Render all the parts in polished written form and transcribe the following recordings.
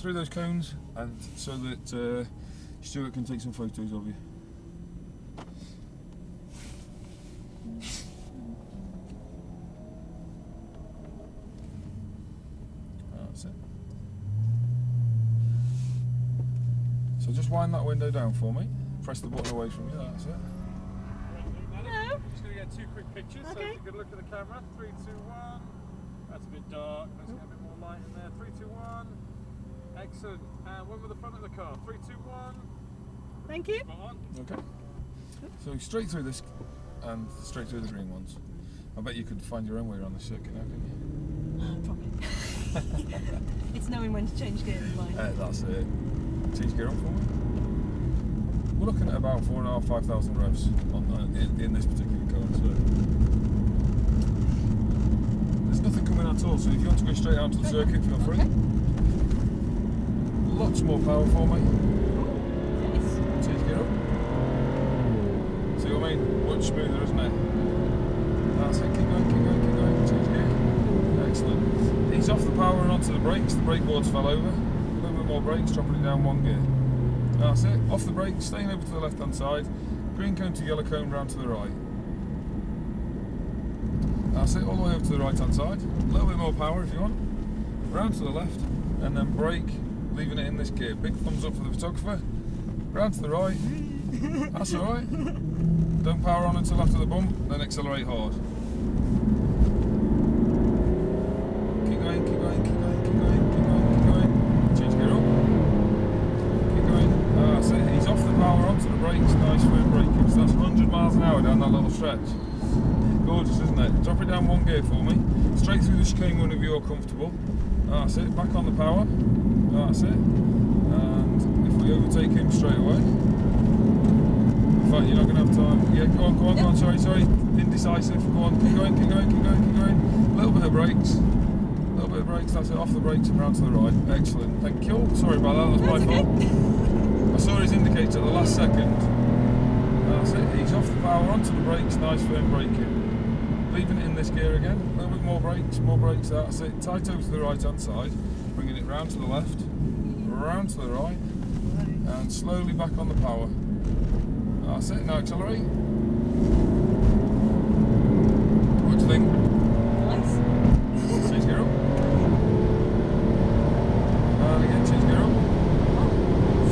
through those cones, and so that Stuart can take some photos of you. That's it. So just wind that window down for me. Press the button away from you. That's it. Hello. I'm just going to get 2 quick pictures. Okay. So if you could look at the camera. 3, 2, 1. That's a bit dark. Let's get a bit more light in there. 3, 2, 1. Excellent. And one with the front of the car. 3, 2, 1. Thank you. Spot on. Okay. So straight through this and straight through the green ones. I bet you could find your own way around the circuit now, couldn't you? Probably. It's knowing when to change gears in mine. That's it. Change gear on for me. We're looking at about 4,500 to 5,000 revs on in this particular car. So there's nothing coming at all. So if you want to go straight out to the circuit, feel free. Okay. Lots more power for me. Yes. Change gear up. See what I mean? Much smoother, isn't it? That's it. Keep going, keep going, keep going. Change gear. Excellent. Ease off the power and onto the brakes. The brake boards fell over. A little bit more brakes, dropping it down 1 gear. That's it. Off the brakes, staying over to the left hand side. Green cone to yellow cone round to the right. That's it. All the way over to the right hand side. A little bit more power if you want. Round to the left, and then brake, leaving it in this gear. Big thumbs up for the photographer. Round to the right. That's alright. Don't power on until after the bump, then accelerate hard. Keep going, keep going, keep going, keep going, keep going, keep going. Change gear up. Keep going. That's it. Ease off the power onto the brakes. Nice firm braking. So that's 100 miles an hour down that little stretch. Gorgeous, isn't it? Drop it down 1 gear for me. Straight through the chicane whenever you're comfortable. That's it. Back on the power. That's it. And if we overtake him straight away. In fact, you're not going to have time. Yeah, go on, go on, go on. Sorry. Indecisive. Go on, keep going, keep going, keep going, keep going. A little bit of brakes. A little bit of brakes. That's it. Off the brakes and round to the right. Excellent. Thank you. Sorry about that. That was my fault. I saw his indicator at the last second. That's it. Ease off the power onto the brakes. Nice firm braking. Leaving it in this gear again. A little bit more brakes. More brakes. That's it. Tight over to the right hand side. Bringing it round to the left. Round to the right. And slowly back on the power. That's it, now accelerate. What do you think? Nice. Change gear up. And again, change gear up.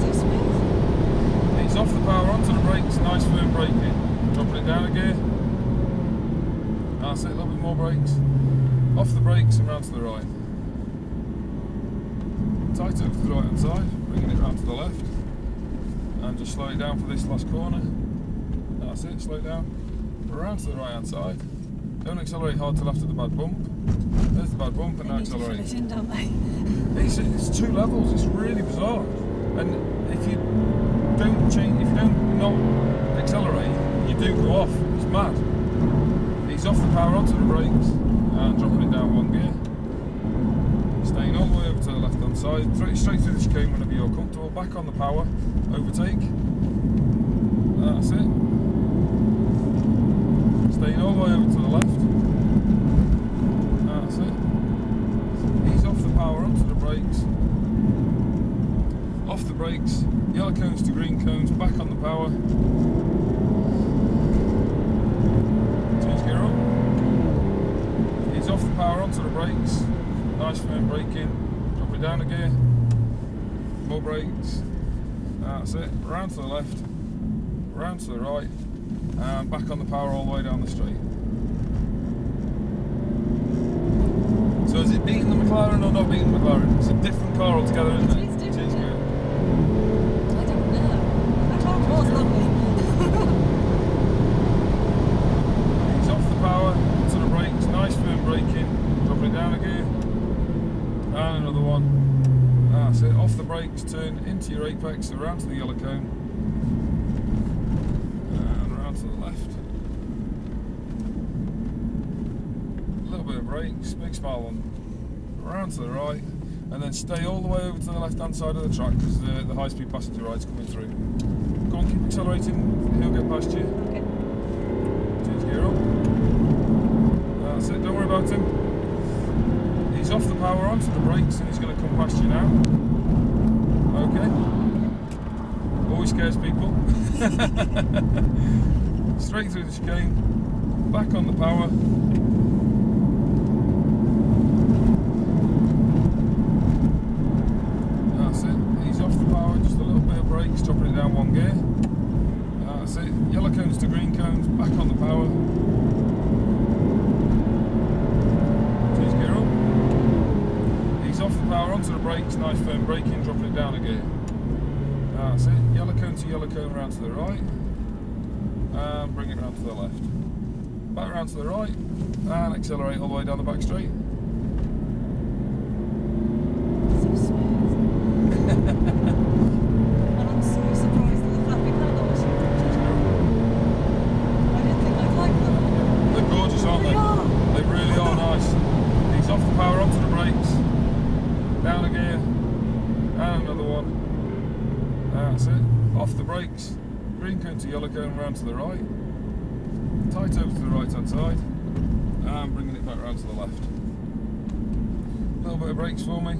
So smooth. Ease off the power onto the brakes, nice firm braking. Dropping it down a gear. That's it, a little bit more brakes. Off the brakes and round to the right. Tight over to the right hand side, bringing it round to the left. And just slow it down for this last corner. That's it, slow it down. Around to the right hand side. Don't accelerate hard till after the bad bump. There's the bad bump, and now accelerate. They need to fill it in, don't they? It's 2 levels, it's really bizarre. And if you don't change, if you don't not accelerate, you do go off. It's mad. Ease off the power onto the brakes and dropping it down 1 gear. Staying all the way over to the left hand side, straight through the chicane whenever you're comfortable, back on the power, overtake, that's it. Staying all the way over to the left, that's it. Ease off the power onto the brakes, off the brakes, yellow cones to green cones, back on the power, change gear up, ease off the power onto the brakes. Nice firm braking, drop it down a gear, more brakes, that's it, round to the left, round to the right, and back on the power all the way down the straight. So is it beating the McLaren or not beating the McLaren? It's a different car altogether, isn't it? It's different, Change yeah. gear. I don't know. That car was lovely. Ease off the power, to the brakes, nice firm braking, dropping it down a gear. And another one. That's it. Off the brakes, turn into your apex, around to the yellow cone. And around to the left. A little bit of brakes, big smile on. Around to the right. And then stay all the way over to the left hand side of the track because the high speed passenger ride's coming through. Go on, keep accelerating, he'll get past you. Okay. Change gear up. That's it, don't worry about him. Ease off the power onto the brakes and he's going to come past you now. Okay. Always scares people. Straight through the chicane, back on the power. That's it. He's off the power, just a little bit of brakes, dropping it down one gear. That's it. Yellow cones to green cones, back on the power. Change gear up. He's off the power onto the brakes, nice firm braking, dropping it down a gear. That's it. Yellow cone to yellow cone round to the right. And bring it round to the left. Back round to the right. And accelerate all the way down the back straight. So smooth. And I'm so surprised at the flapping paddles. I didn't think I'd like them. They're gorgeous, aren't they? They really are nice. He's off the power onto the brakes. Down a gear. And another one. That's it. Off the brakes. Green cone to yellow cone round to the right. Tight over to the right hand side. And bringing it back round to the left. A little bit of brakes for me.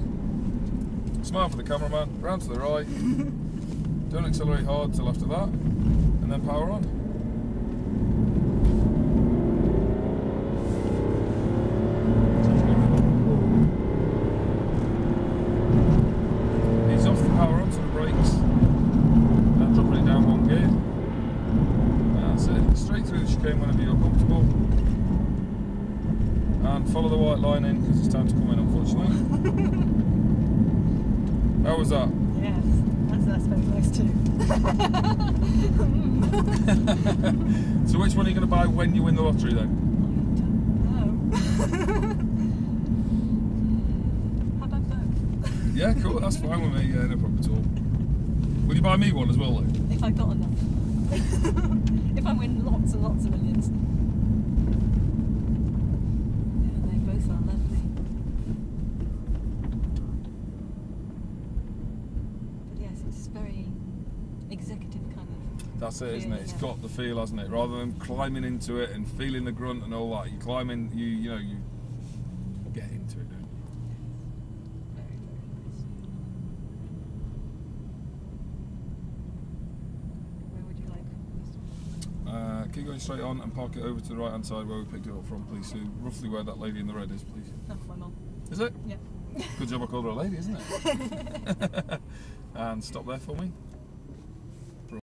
Smile for the cameraman. Round to the right. Don't accelerate hard till after that. And then power on. He's off the power onto the brakes. And dropping it down one gear. That's it. Straight through the chicane whenever you're comfortable. And follow the white line in because it's time to come in, unfortunately. How was that? Yes, that's very nice too. So which one are you going to buy when you win the lottery then? How about both? Yeah, cool, that's fine with me, yeah, no problem at all. Will you buy me one as well though? If I got enough. If I win lots and lots of millions. Yeah, they both are lovely. But yes, it's very executive kind of. That's it, isn't it? It's got the feel, hasn't it? Rather than climbing into it and feeling the grunt and all that, you climb in, you know, you get into it, don't you? Very, very nice. Where would you like this? Keep going straight on and park it over to the right hand side where we picked it up from, please. So roughly where that lady in the red is, please. Oh, my mum. Is it? Yeah. Good job I called her a lady, isn't it? And stop there for me.